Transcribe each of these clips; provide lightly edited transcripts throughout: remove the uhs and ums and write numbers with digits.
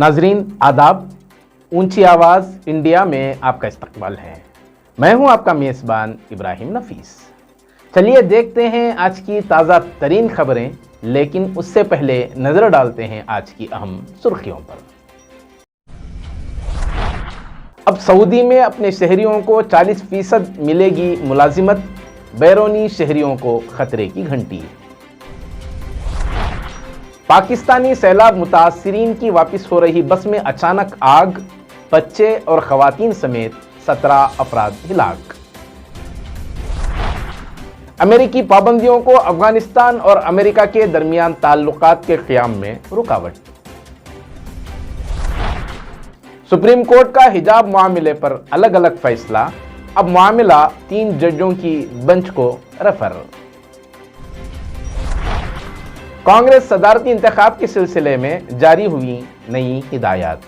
नाजरीन आदाब, ऊंची आवाज़ इंडिया में आपका इस्तकबाल है। मैं हूं आपका मेज़बान इब्राहिम नफीस। चलिए देखते हैं आज की ताज़ा तरीन खबरें, लेकिन उससे पहले नज़र डालते हैं आज की अहम सुर्खियों पर। अब सऊदी में अपने शहरियों को 40% मिलेगी मुलाजिमत, बैरूनी शहरियों को खतरे की घंटी। पाकिस्तानी सैलाब मुतासिरीन की वापस हो रही बस में अचानक आग, बच्चे और खवातीन समेत 17 अफराद हिलाक। अमेरिकी पाबंदियों को अफगानिस्तान और अमेरिका के दरमियान ताल्लुकात के क़याम में रुकावट। सुप्रीम कोर्ट का हिजाब मामले पर अलग अलग फैसला, अब मामला 3 जजों की बेंच को रेफर। कांग्रेस सदारती इंतखाब के सिलसिले में जारी हुई नई हिदायत।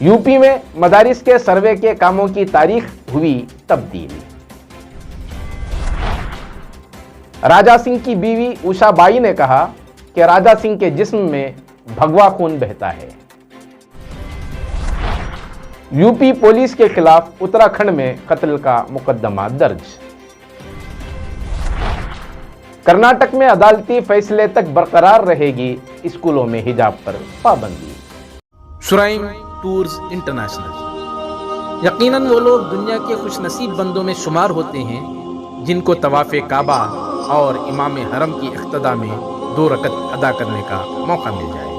यूपी में मदारिस के सर्वे के कामों की तारीख हुई तब्दील। राजा सिंह की बीवी उषा बाई ने कहा कि राजा सिंह के जिस्म में भगवा खून बहता है। यूपी पुलिस के खिलाफ उत्तराखंड में कत्ल का मुकदमा दर्ज। कर्नाटक में अदालती फैसले तक बरकरार रहेगी स्कूलों में हिजाब पर पाबंदी। शुराइम टूर्स इंटरनेशनल। यकीनन वो लोग दुनिया के खुशनसीब बंदों में शुमार होते हैं जिनको तवाफ़े काबा और इमाम हरम की इख्तिदा में 2 रकत अदा करने का मौका मिल जाए।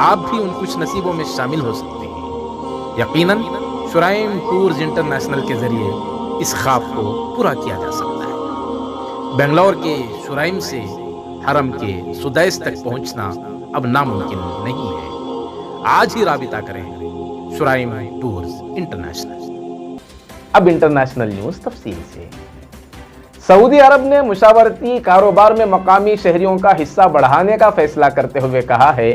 आप भी उन खुशनसीबों में शामिल हो सकते हैं। यकीनन शुराइम टूर्स इंटरनेशनल के जरिए इस ख्वाब को पूरा किया जा सकता है। बेंगलोर के शुराइम से हरम के सुदैस तक पहुंचना अब नामुमकिन नहीं है। आज ही राबिता करें शुराइम टूर्स इंटरनेशनल। अब इंटरनेशनल न्यूज़ तफसील से। सऊदी अरब ने मुशावरती कारोबार में मकामी शहरियों का हिस्सा बढ़ाने का फैसला करते हुए कहा है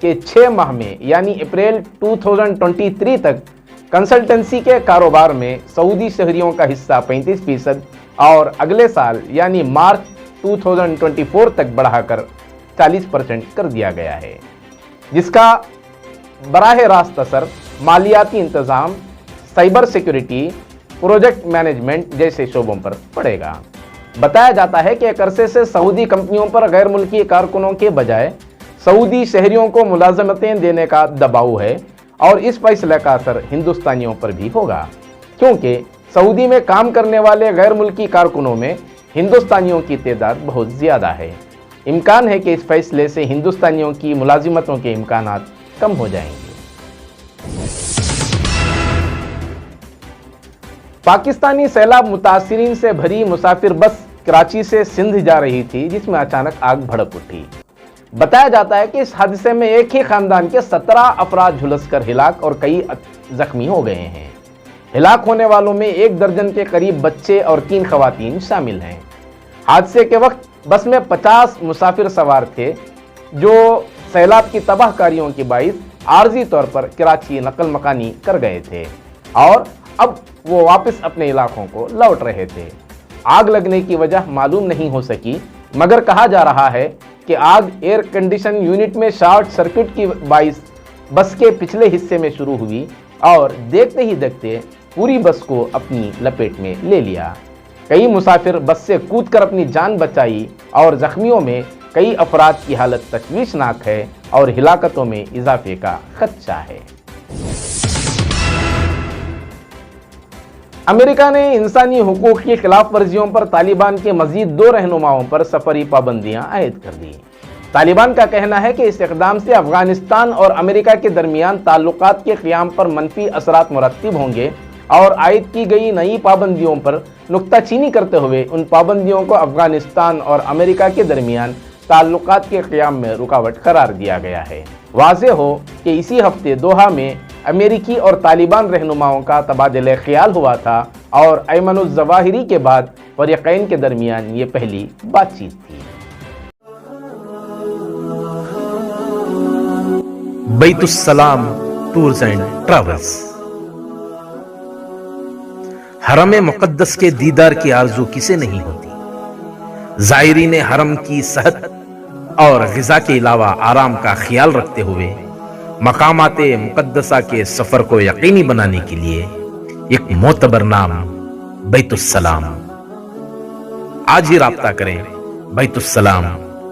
कि 6 माह में यानी अप्रैल 2023 तक कंसल्टेंसी के कारोबार में सऊदी शहरियों का हिस्सा 35% और अगले साल यानी मार्च 2024 तक बढ़ाकर 40% कर दिया गया है, जिसका बराह रास्त असर मालियाती इंतज़ाम, साइबर सिक्योरिटी, प्रोजेक्ट मैनेजमेंट जैसे शोबों पर पड़ेगा। बताया जाता है कि एक अरसे से सऊदी कंपनियों पर गैर मुल्की कारकुनों के बजाय सऊदी शहरियों को मुलाजमतें देने का दबाव है और इस फैसले का असर हिंदुस्तानियों पर भी होगा, क्योंकि सऊदी में काम करने वाले गैर मुल्की कारकुनों में हिंदुस्तानियों की तादाद बहुत ज़्यादा है। इम्कान है कि इस फैसले से हिंदुस्तानियों की मुलाजिमतों के इम्कानात कम हो जाएंगे। पाकिस्तानी सैलाब मुतासिरीन से भरी मुसाफिर बस कराची से सिंध जा रही थी, जिसमें अचानक आग भड़क उठी। बताया जाता है कि इस हादसे में एक ही खानदान के 17 अफराद झुलसकर हिलाक और कई जख्मी हो गए हैं। हिलाक होने वालों में 1 दर्जन के करीब बच्चे और 3 खवातीन शामिल हैं। हादसे के वक्त बस में 50 मुसाफिर सवार थे, जो सैलाब की तबाहकारियों की बाइस आर्जी तौर पर कराची नकल मकानी कर गए थे और अब वो वापस अपने इलाकों को लौट रहे थे। आग लगने की वजह मालूम नहीं हो सकी, मगर कहा जा रहा है कि आग एयर कंडीशन यूनिट में शॉर्ट सर्किट की बाइस बस के पिछले हिस्से में शुरू हुई और देखते ही देखते पूरी बस को अपनी लपेट में ले लिया। कई मुसाफिर बस से कूदकर अपनी जान बचाई और जख्मियों में कई अफराद की हालत तशवीशनाक है और हिलाकतों में इजाफे का खदशा है। अमेरिका ने इंसानी हुकूक की खिलाफ वर्जियों पर तालिबान के मजीद 2 रहनुमाओं पर सफरी पाबंदियां आयद कर दी। तालिबान का कहना है कि इस इक़दाम से अफगानिस्तान और अमेरिका के दरमियान ताल्लुकात के क़याम पर मनफी असरात मुरत्तिब होंगे और आयद की गई नई पाबंदियों पर नुक्ताचीनी करते हुए उन पाबंदियों को अफगानिस्तान और अमेरिका के दरमियान ताल्लुकात के क़याम में रुकावट करार दिया गया है। वाज़ेह हो कि इसी हफ्ते दोहा में अमेरिकी और तालिबान रहनुमाओं का तबादला ख्याल हुआ था और अयमनुज़्ज़वाहिरी के बाद फ़रीक़ैन के दरमियान ये पहली बातचीत थी। बैतुस्सलाम टूर्स एंड ट्रैवल्स। हरम मुक़द्दस के दीदार की आरज़ू किसे नहीं होती। ज़ायरीन हरम की सेहत اور غذا کے علاوہ آرام کا خیال رکھتے ہوئے مقامات مقدسہ کے سفر کو یقینی بنانے کے لیے ایک معتبر نام بیت السلام۔ آج ہی رابطہ کریں بیت السلام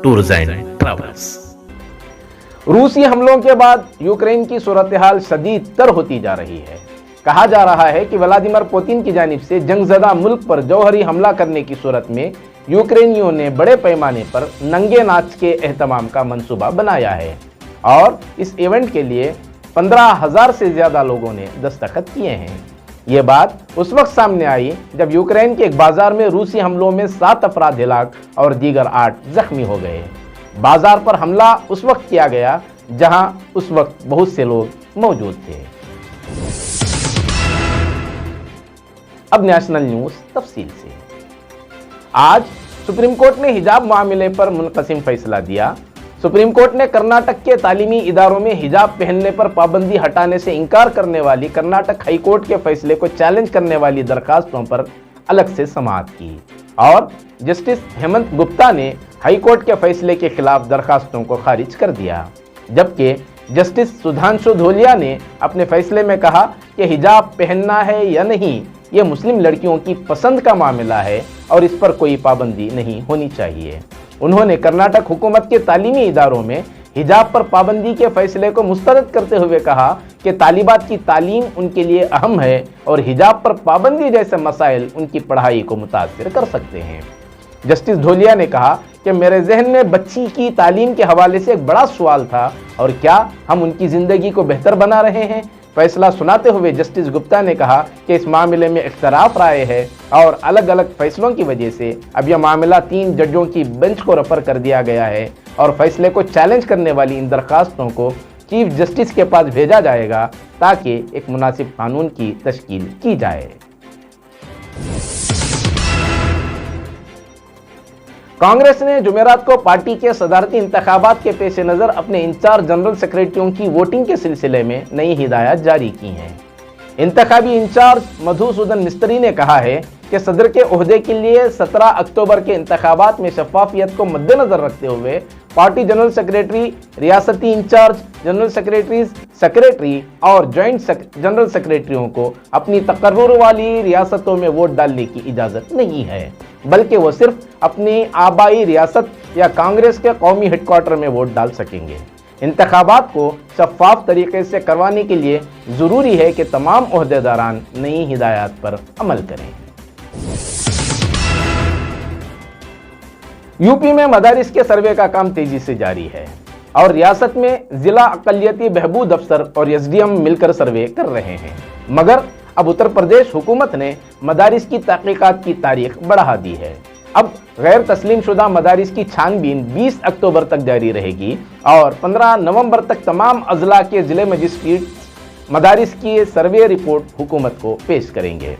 ٹورز اینڈ ٹریولز۔ روسی حملوں کے بعد یوکرین کی صورتحال شدید تر ہوتی جا رہی ہے۔ کہا جا رہا ہے کہ ولادیمیر پوتن کی جانب سے جنگ زدہ ملک پر جوہری حملہ کرنے کی صورت میں یوکرینیوں نے بڑے پیمانے پر ننگے ناچ کے اہتمام کا منصوبہ بنایا ہے اور اس ایونٹ کے لیے 15,000 سے زیادہ لوگوں نے دستخط کیے ہیں۔ یہ بات اس وقت سامنے آئی جب یوکرین کے ایک بازار میں روسی حملوں میں 7 افراد ہلاک اور دیگر 8 زخمی ہو گئے۔ بازار پر حملہ اس وقت کیا گیا جہاں اس وقت بہت سے لوگ موجود تھے۔ اب نیشنل نیوز تفصیل سے۔ آج سپریم کورٹ نے حجاب معاملے پر منقسم فیصلہ دیا۔ سپریم کورٹ نے کرناٹک کے تعلیمی اداروں میں حجاب پہننے پر پابندی ہٹانے سے انکار کرنے والی کرناٹک ہائی کورٹ کے فیصلے کو چیلنج کرنے والی درخواستوں پر الگ سے سماعت کی اور جسٹس ہیمنت گپتا نے ہائی کورٹ کے فیصلے کے خلاف درخواستوں کو خارج کر دیا، جبکہ جسٹس سدھانشو دھولیا نے اپنے فیصلے میں کہا کہ حجاب پہننا ہے یا نہیں یہ مسلم لڑکیوں کی پسند کا معاملہ ہے اور اس پر کوئی پابندی نہیں ہونی چاہیے۔ انہوں نے کرناٹک حکومت کے تعلیمی اداروں میں حجاب پر پابندی کے فیصلے کو مسترد کرتے ہوئے کہا کہ طالبات کی تعلیم ان کے لیے اہم ہے اور حجاب پر پابندی جیسے مسائل ان کی پڑھائی کو متاثر کر سکتے ہیں۔ جسٹس دھولیا نے کہا کہ میرے ذہن میں بچی کی تعلیم کے حوالے سے ایک بڑا سوال تھا اور کیا ہم ان کی زندگی کو بہتر بنا رہے ہیں۔ فیصلہ سناتے ہوئے جسٹس گپتا نے کہا کہ اس معاملے میں اختلاف رائے ہے اور الگ الگ فیصلوں کی وجہ سے اب یہ معاملہ 3 ججوں کی بنچ کو ریفر کر دیا گیا ہے اور فیصلے کو چیلنج کرنے والی ان درخواستوں کو چیف جسٹس کے پاس بھیجا جائے گا تاکہ ایک مناسب قانون کی تشکیل کی جائے۔ کانگریس نے جمعرات کو پارٹی کے صدارتی انتخابات کے پیش نظر اپنے انچارج جنرل سیکریٹریوں کی ووٹنگ کے سلسلے میں نئی ہدایات جاری کی ہیں۔ انتخابی انچارج مدھوسودن مستری نے کہا ہے کہ صدر کے عہدے کے لیے 17 اکتوبر کے انتخابات میں شفافیت کو مد نظر رکھتے ہوئے پارٹی جنرل سیکریٹری، ریاستی انچارج جنرل سیکریٹریز، سیکریٹری اور جوائنٹ جنرل سیکریٹریوں کو اپنی تقرر والی ریاستوں میں ووٹ ڈالنے کی اجازت نہیں ہے، بلکہ وہ صرف اپنی آبائی ریاست یا کانگریس کے قومی ہیڈ کوارٹر میں ووٹ ڈال سکیں گے۔ انتخابات کو شفاف طریقے سے کروانے کے لیے ضروری ہے کہ تمام عہدیداران نئی ہدایات پر عمل کریں۔ یوپی میں مدارس کے سروے کا کام تیزی سے جاری ہے اور ریاست میں ضلع اقلیتی بہبود افسر اور ایس ڈی ایم مل کر سروے کر رہے ہیں، مگر اب اتر پردیش حکومت نے مدارس کی تحقیقات کی تاریخ بڑھا دی ہے۔ اب غیر تسلیم شدہ مدارس کی چھان بین 20 اکتوبر تک جاری رہے گی اور 15 نومبر تک تمام اضلاع کے ضلع مجسٹریٹ مدارس کی سروے رپورٹ حکومت کو پیش کریں گے۔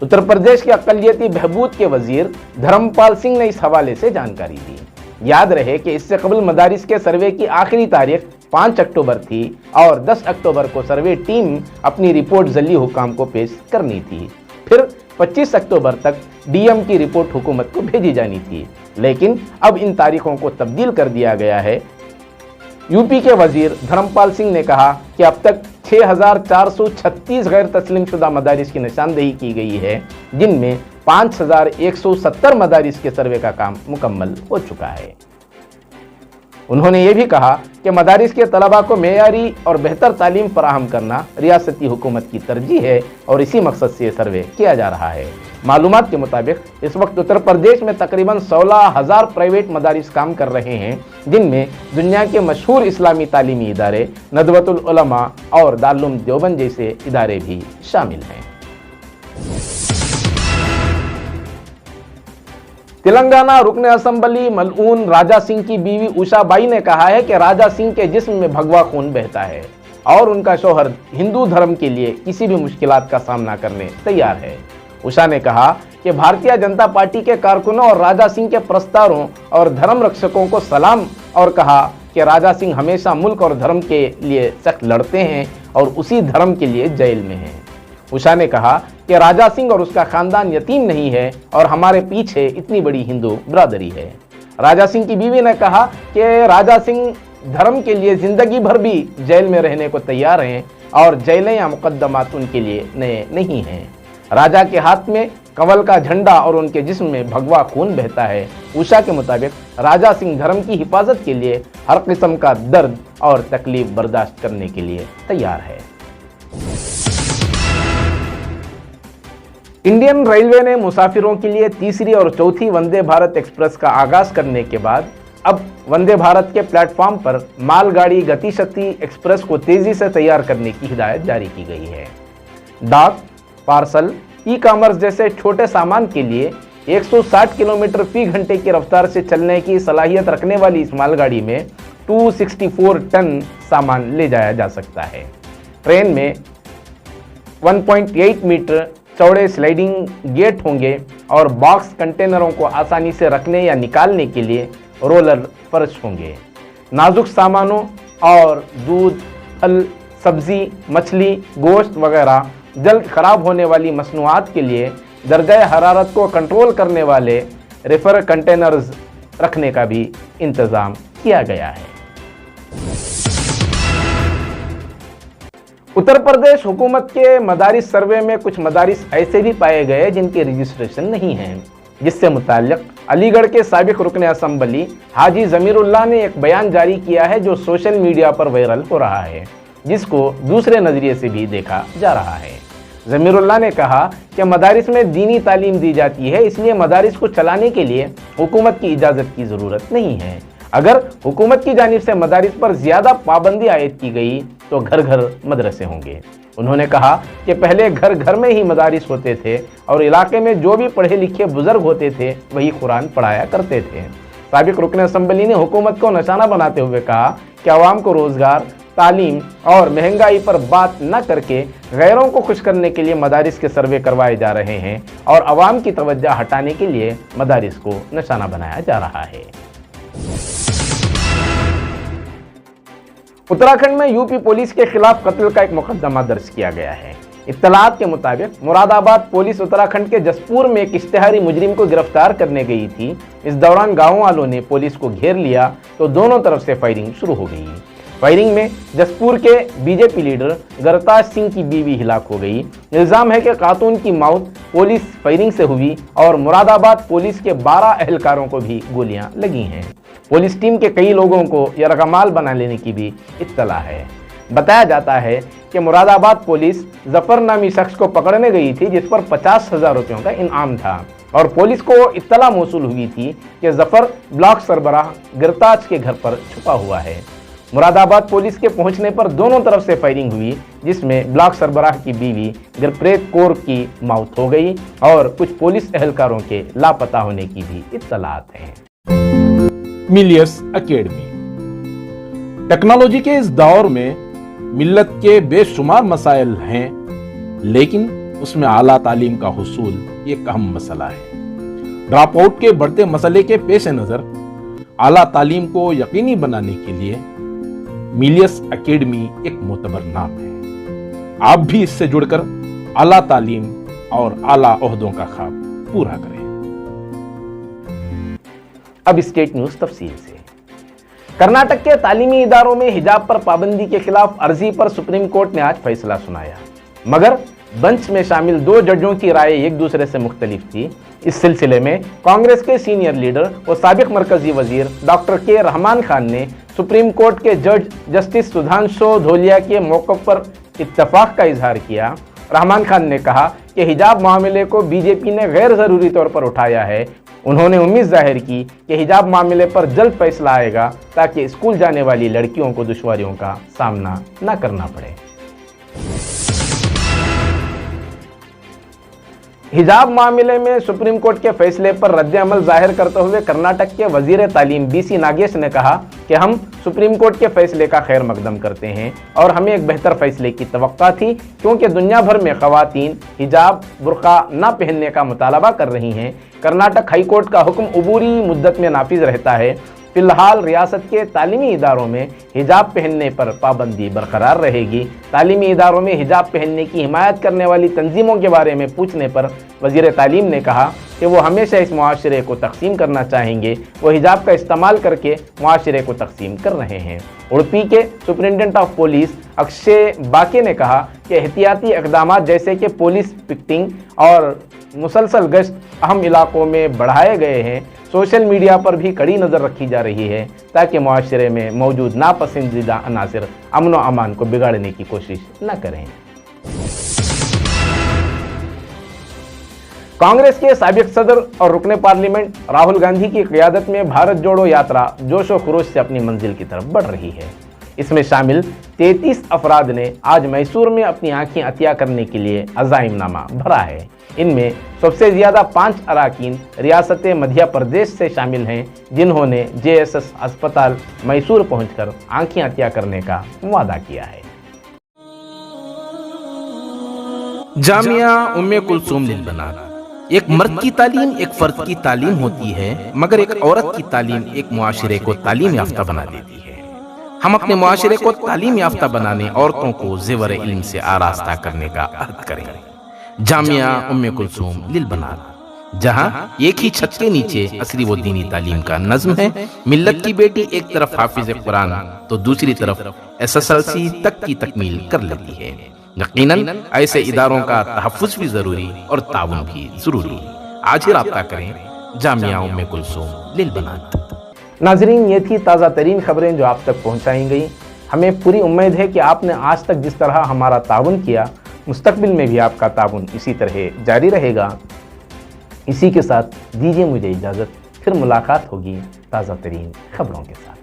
اتر پردیش کے اقلیتی بہبود کے وزیر دھرم پال سنگھ نے اس حوالے سے جانکاری دی۔ یاد رہے کہ اس سے قبل مدارس کے سروے کی آخری تاریخ 5 اکتوبر تھی اور 10 اکتوبر کو سروے ٹیم اپنی رپورٹ ضلعی حکام کو پیش کرنی تھی، پھر 25 اکتوبر تک ڈی ایم کی رپورٹ حکومت کو بھیجی جانی تھی، لیکن اب ان تاریخوں کو تبدیل کر دیا گیا ہے۔ یوپی کے وزیر دھرم پال سنگھ نے کہا کہ اب تک 6,436 غیر تسلیم شدہ مدارس کی نشاندہی کی گئی ہے، جن میں 5,170 مدارس کے سروے کا کام مکمل ہو چکا ہے۔ انہوں نے یہ بھی کہا کہ مدارس کے طلباء کو معیاری اور بہتر تعلیم فراہم کرنا ریاستی حکومت کی ترجیح ہے اور اسی مقصد سے یہ سروے کیا جا رہا ہے۔ معلومات کے مطابق اس وقت اتر پردیش میں تقریباً 16,000 پرائیویٹ مدارس کام کر رہے ہیں، جن میں دنیا کے مشہور اسلامی تعلیمی ادارے ندوۃ العلماء اور دارالعلوم دیوبند جیسے ادارے بھی شامل ہیں۔ تلنگانہ رکن اسمبلی ملعون راجا سنگھ کی بیوی اوشا بائی نے کہا ہے کہ راجا سنگھ کے جسم میں بھگوا خون بہتا ہے اور ان کا شوہر ہندو دھرم کے لیے کسی بھی مشکلات کا سامنا کرنے تیار ہے۔ اوشا نے کہا کہ بھارتیہ جنتا پارٹی کے کارکنوں اور راجا سنگھ کے پرستاروں اور دھرم رکشکوں کو سلام اور کہا کہ راجا سنگھ ہمیشہ ملک اور دھرم کے لیے سخت لڑتے ہیں اور اسی دھرم کے لیے جیل میں ہیں۔ اوشا نے کہا کہ راجا سنگھ اور اس کا خاندان یتیم نہیں ہے اور ہمارے پیچھے اتنی بڑی ہندو برادری ہے۔ राजा सिंह की बीवी ने कहा कि राजा सिंह धर्म के लिए जिंदगी भर भी जेल में रहने को तैयार हैं और जेलें या मुकदमात उनके लिए नए नहीं हैं। राजा के हाथ में कंवल का झंडा और उनके जिस्म में भगवा खून बहता है। उषा के मुताबिक राजा सिंह धर्म की हिफाजत के लिए हर किस्म का दर्द और तकलीफ बर्दाश्त करने के लिए तैयार है। इंडियन रेलवे ने मुसाफिरों के लिए तीसरी और चौथी वंदे भारत एक्सप्रेस का आगाज करने के बाद अब वंदे भारत के प्लेटफॉर्म पर मालगाड़ी गतिशक्ति एक्सप्रेस को तेजी से तैयार करने की हिदायत जारी की गई है। डाक, पार्सल, ई कॉमर्स जैसे छोटे सामान के लिए 160 किलोमीटर फी घंटे की रफ्तार से चलने की सलाहियत रखने वाली इस मालगाड़ी में 264 टन सामान ले जाया जा सकता है। ट्रेन में 1.8 मीटर चौड़े स्लाइडिंग गेट होंगे और बॉक्स कंटेनरों को आसानी से रखने या निकालने के लिए रोलर फर्श होंगे। नाजुक सामानों और दूध, फल, सब्जी, मछली, गोश्त वगैरह जल्द खराब होने वाली मसनूआत के लिए दर्जा हरारत को कंट्रोल करने वाले रेफर कंटेनर्स रखने का भी इंतजाम किया गया है। उत्तर प्रदेश हुकूमत के मदारिस सर्वे में कुछ मदारिस ऐसे भी पाए गए जिनके रजिस्ट्रेशन नहीं है, जिससे मुताल्लिक अलीगढ़ के साबिक रुकन असम्बली हाजी ज़मीरुल्लाह ने एक बयान जारी किया है जो सोशल मीडिया पर वायरल हो रहा है, जिसको दूसरे नज़रिए से भी देखा जा रहा है। ज़मीरुल्लाह ने कहा कि मदारिस में दीनी तालीम दी जाती है, इसलिए मदारिस को चलाने के लिए हुकूमत की इजाज़त की ज़रूरत नहीं है। अगर हुकूमत की जानिब से मदारिस पर ज़्यादा पाबंदी आयद की गई तो घर घर मदरसे होंगे। उन्होंने कहा कि पहले घर घर में ही मदारिस होते थे और इलाके में जो भी पढ़े लिखे बुजुर्ग होते थे वही कुरान पढ़ाया करते थे। साबिक रुकन असम्बली ने हुकूमत को निशाना बनाते हुए कहा कि आवाम को रोज़गार, तालीम और महंगाई पर बात न करके गैरों को खुश करने के लिए मदारिस के सर्वे करवाए जा रहे हैं और आवाम की तवज्जो हटाने के लिए मदारिस को निशाना बनाया जा रहा है। उत्तराखंड में यूपी पुलिस के खिलाफ कत्ल का एक मुकदमा दर्ज किया गया है। इत्तलात के मुताबिक मुरादाबाद पुलिस उत्तराखंड के जसपुर में एक इश्तिहारी मुजरिम को गिरफ्तार करने गई थी। इस दौरान गाँव वालों ने पुलिस को घेर लिया तो दोनों तरफ से फायरिंग शुरू हो गई। फायरिंग में जसपुर के बीजेपी लीडर गरताज सिंह की बीवी हिलाक हो गई। इल्जाम है कि खातून की मौत पुलिस फायरिंग से हुई और मुरादाबाद पुलिस के 12 एहलकारों को भी गोलियां लगी हैं। पुलिस टीम के कई लोगों को यरगमाल बना लेने की भी इत्तला है। बताया जाता है कि मुरादाबाद पुलिस जफर नामी शख्स को पकड़ने गई थी, जिस पर 50,000 रुपयों का इनाम था और पुलिस को इत्तला मौसूल हुई थी कि जफर ब्लॉक सरबराह गिरताज के घर पर छुपा हुआ है। मुरादाबाद पुलिस के पहुंचने पर दोनों तरफ से फायरिंग हुई, जिसमें ब्लॉक सरबराह की बीवी गुरप्रीत कौर की मौत हो गई और कुछ पुलिस एहलकारों के लापता होने की भी इत्तलात हैं। मिलियस एकेडमी टेक्नोलॉजी के इस दौर में मिल्लत के बेशुमार मसाइल हैं, लेकिन उसमें आला तालीम का हुसूल एक अहम मसला है। ड्रॉप आउट के बढ़ते मसले के पेश नज़र आला तालीम को यकीनी बनाने के लिए मिलियस एकेडमी एक मोतबर नाम है। आप भी इससे जुड़कर आला तालीम और आला ओहदों का ख्वाब पूरा करें। अब स्टेट न्यूज तफसील से। कर्नाटक के तालीमी इदारों में हिजाब पर पाबंदी के खिलाफ अर्जी पर सुप्रीम कोर्ट ने आज फैसला सुनाया, मगर बेंच में शामिल 2 जजों की राय एक दूसरे से मुख्तलिफ थी। इस सिलसिले में कांग्रेस के सीनियर लीडर और साबिक मरकजी वजीर डॉक्टर के रहमान खान ने सुप्रीम कोर्ट के जज जस्टिस सुधांशु धोलिया के मौक़िफ़ पर इत्तफाक का इजहार किया। रहमान खान ने कहा कि हिजाब मामले को बीजेपी ने गैर ज़रूरी तौर पर उठाया है। उन्होंने उम्मीद जाहिर की कि हिजाब मामले पर जल्द फैसला आएगा ताकि स्कूल जाने वाली लड़कियों को दुश्वारियों का सामना न करना पड़े। हिजाब मामले में सुप्रीम कोर्ट के फैसले पर रद्द-ए-अमल जाहिर करते हुए कर्नाटक के वजीर तालीम बीसी नागेश ने कहा कि हम सुप्रीम कोर्ट के फैसले का खैर मकदम करते हैं और हमें एक बेहतर फैसले की तवक्का थी, क्योंकि दुनिया भर में खवातीन हिजाब बुर्का न पहनने का मुतालबा कर रही हैं। कर्नाटक हाई कोर्ट का हुक्म अबूरी मुद्दत में नाफिज रहता है। फिलहाल रियासत के तालीमी इदारों में हिजाब पहनने पर पाबंदी बरकरार रहेगी। तालीमी इदारों में हिजाब पहनने की हिमायत करने वाली तंजीमों के बारे में पूछने पर वज़ीर तालीम ने कहा कि वो हमेशा इस मुआशरे को तकसीम करना चाहेंगे। वो हिजाब का इस्तेमाल करके मुआशरे को तकसीम कर रहे हैं। उडुपी के सुपरिटेंडेंट ऑफ पुलिस अक्षय बाके ने कहा कि एहतियाती इक़दामात जैसे कि पुलिस पिकेटिंग और मुसलसल गश्त अहम इलाकों में बढ़ाए गए हैं। सोशल मीडिया पर भी कड़ी नज़र रखी जा रही है ताकि मुआशरे में मौजूद नापसंदीदा अनासर अमन व अमान को बिगाड़ने की कोशिश न करें। कांग्रेस के साबिक सदर और रुकने पार्लियामेंट राहुल गांधी की क़ियादत में भारत जोड़ो यात्रा जोश व खरोश से अपनी मंजिल की तरफ बढ़ रही है। इसमें शामिल 33 अफराद ने आज मैसूर में अपनी आंखें अतिया करने के लिए अज़ाइमनामा भरा है। इनमें सबसे ज़्यादा 5 अरकान रियासत मध्य प्रदेश से शामिल हैं, जिन्होंने JSS अस्पताल मैसूर पहुंचकर आंखें अतिया करने का वादा किया है। जामिया उम्मे कुलसूम लिल बनात। एक मर्द की तालीम एक फर्द की तालीम होती है, मगर एक औरत की तालीम एक मुआशरे को तालीम याफ्ता बना देती है। हम अपने मुआशरे को तालीम याफ्ता बनाने, औरतों को ज़ेवर इल्म से आरास्ता करने का अहद करें। जामिया उम्मे कुलसूम लिल बनात, जहां एक ही छत के नीचे असली व दीनी तालीम का नज़्म है। मिल्लत की बेटी एक तरफ हाफिज कुरान तो दूसरी तरफ SSLC तक की तकमील कर लेती है। यकीनन ऐसे इदारों का तहफ़्फ़ुज़ भी ज़रूरी और ताउन भी ज़रूरी। आज ही राब्ता करें जामिया उम्मे कुलसूम लिल बनात। नाज़रीन, ये थी ताज़ा तरीन खबरें जो आप तक पहुँचाई गई। हमें पूरी उम्मीद है कि आपने आज तक जिस तरह हमारा ताउन किया, मुस्तक़बिल में भी आपका ताउन इसी तरह जारी रहेगा। इसी के साथ दीजिए मुझे इजाज़त, फिर मुलाकात होगी ताज़ा तरीन खबरों के साथ।